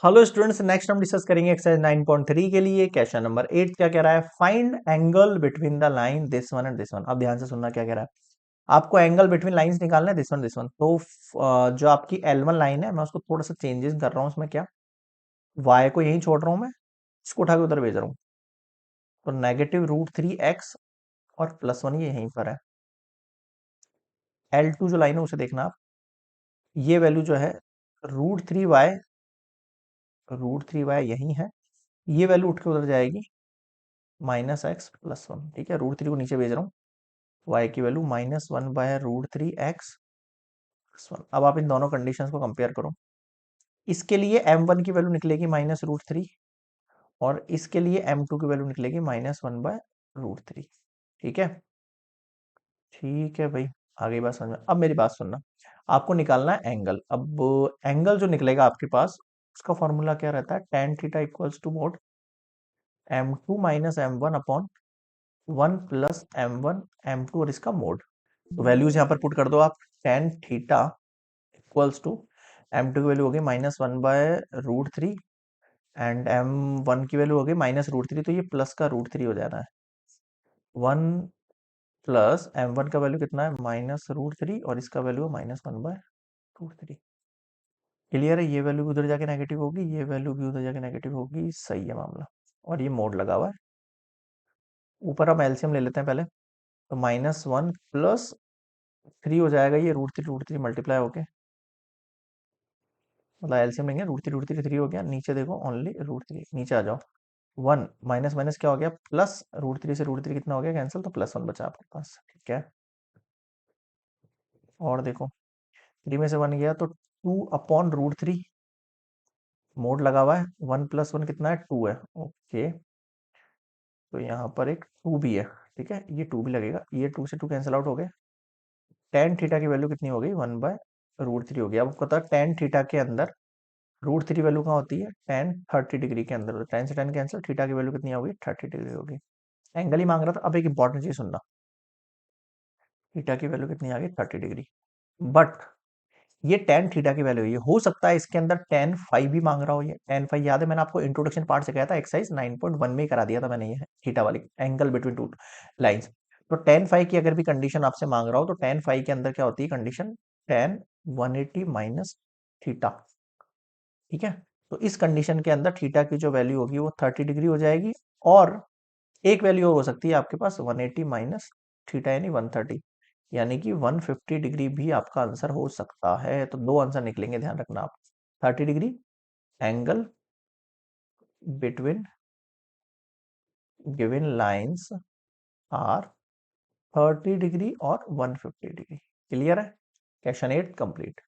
Hello students, next हम discuss करेंगे exercise 9.3 के लिए। क्वेश्चन नंबर 8 क्या कह रहा है? Find angle between the line this one and this one. अब ध्यान से सुनना क्या कह रहा है। आपको एंगल बिटवीन लाइंस निकालना है, दिस वन। तो जो आपकी L1 लाइन है, मैं उसको थोड़ा सा चेंजेस कर रहा हूँ उसमें। क्या y को यहीं छोड़ रहा हूँ मैं, इसको उठा के उधर भेज रहा हूँ। तो -√3x और +1 ये यहीं पर है। L2 जो लाइन है उसे देखना आप, ये वैल्यू जो है √3y, √3y यही है, ये वैल्यू उठ के उधर जाएगी -x+1। ठीक है, √3 को नीचे भेज रहा हूँ, y की वैल्यू -1/√3x+1। अब आप इन दोनों कंडीशंस को कंपेयर करो। इसके लिए m1 की वैल्यू निकलेगी -√3 और इसके लिए m2 की वैल्यू निकलेगी -1/√3। ठीक है, ठीक है भाई, आगे बात समझ में। अब मेरी बात सुनना, आपको निकालना है एंगल। अब एंगल जो निकलेगा आपके पास, उसका फॉर्मूला क्या रहता है? tan theta equals to mod m2 - m1 upon 1 plus m1 m2 और इसका मोड। तो वैल्यूज यहाँ पर पुट कर दो आप। tan theta equals to m2 की वैल्यू होगी -1/√3 एंड m1 की वैल्यू होगी -√3, तो ये प्लस का √3 हो जाना है। 1 प्लस m1 का वैल्यू कितना है? -√3 और इसका वैल्यू है -1/√3। क्लियर है? ये वैल्यू भी उधर जाके नेगेटिव होगी, ये वैल्यू भी उधर जाके नेगेटिव होगी। सही है मामला। और ये मोड लगा हुआ है। ऊपर हम एलसीएम ले लेते हैं पहले। तो -1 प्लस 3 हो जाएगा, ये √3 मल्टीप्लाई होके, मतलब एलसीएम लेंगे, √3 3 हो गया। नीचे देखो ओनली √3, नीचे आ जाओ। 1 माइनस माइनस क्या हो गया? प्लस। √3 से √3 कितना हो गया? कैंसिल, तो +1 बचा आपके पास। ठीक है, और देखो 3 में से 1 गया तो 2/√3, मोड लगा हुआ है। 1 + 1 कितना है? 2 है। ओके, तो यहाँ पर एक 2 भी है। ठीक है, ये 2 भी लगेगा, ये 2 से 2 कैंसिल आउट हो गए। tan थीटा की वैल्यू कितनी हो गई? 1/√3 हो गया। अब पता tan थीटा के अंदर √3 वैल्यू कहाँ होती है? tan 30 डिग्री के अंदर। tan से tan कैंसिल, थीटा की वैल्यू कितनी होगी? 30 डिग्री होगी। एंगल ही मांग रहा था। अब एक इंपॉर्टेंट चीज सुनना, थीटा की वैल्यू कितनी आ गई? 30 डिग्री। बट ये tan थीटा की वैल्यू है, ये हो सकता है इसके अंदर tan फाइव भी मांग रहा हो। ये tan फाइव याद है, मैंने आपको इंट्रोडक्शन पार्ट से कहा था, एक्सरसाइज 9.1 में ही करा दिया था मैंने, ये थीटा वाली एंगल बिटवीन टू लाइंस। तो tan फाइव की अगर भी कंडीशन आपसे मांग रहा हो, तो tan फाइव के अंदर क्या होती है कंडीशन? tan 180 minus theta. ठीक है, तो इस कंडीशन के अंदर थीटा की जो वैल्यू होगी वो 30 डिग्री हो जाएगी। और एक वैल्यू और हो सकती है आपके पास, 180 माइनस थीटा यानी 130, यानी कि 150 डिग्री भी आपका आंसर हो सकता है। तो दो आंसर निकलेंगे, ध्यान रखना आप। 30 degree angle between given lines are 30 degree और 150 डिग्री। क्लियर है? Question 8 complete.